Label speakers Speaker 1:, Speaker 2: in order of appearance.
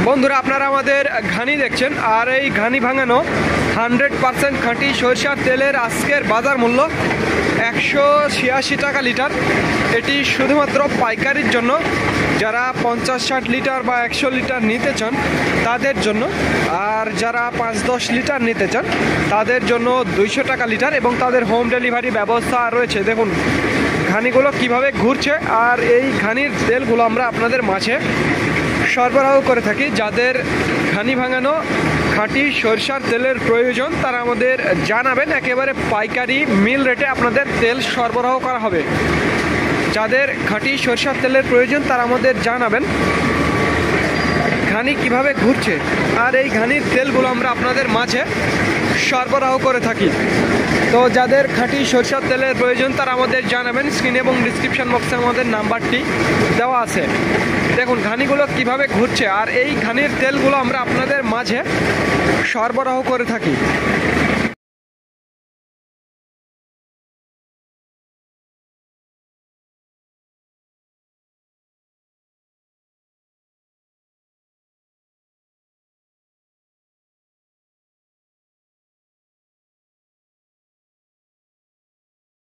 Speaker 1: বন্ধুরা, আপনারা আমাদের ঘানি দেখছেন, আর এই ঘানি ভাঙানো 100% খাঁটি সরিষার তেলের আজকের বাজার মূল্য 186 টাকা লিটার। এটি শুধুমাত্র পাইকারির জন্য, যারা 50-60 লিটার বা 100 লিটার নিতে চান তাদের জন্য, আর যারা 5-10 লিটার নিতে চান তাদের জন্য 200 টাকা লিটার, এবং তাদের হোম ডেলিভারি ব্যবস্থা রয়েছে। দেখুন ঘানিগুলো কিভাবে ঘুরছে, আর এই ঘানির তেলগুলো আমরা আপনাদের মাঝে সরবরাহ করে থাকি। যাদের ঘানি ভাঙানো খাঁটি সরষার তেলের প্রয়োজন তারা আমাদের জানাবেন, একেবারে পাইকারি মিল রেটে আপনাদের তেল সরবরাহ করা হবে। যাদের খাঁটি সরষার তেলের প্রয়োজন তারা আমাদের জানাবেন ঘানি কিভাবে ঘুরছে, আর এই ঘানির তেলগুলো আমরা আপনাদের মাঝে সরবরাহ করে থাকি। তো যাদের খাঁটি সরষার তেলের প্রয়োজন তারা আমাদের জানাবেন। স্ক্রিন এবং ডিসক্রিপশন বক্সে আমাদের নাম্বারটি দেওয়া আছে। দেখুন ঘানিগুলো কিভাবে ঘুরছে, আর এই ঘানির তেলগুলো আমরা আপনাদের মাঝে সরবরাহ করে থাকি।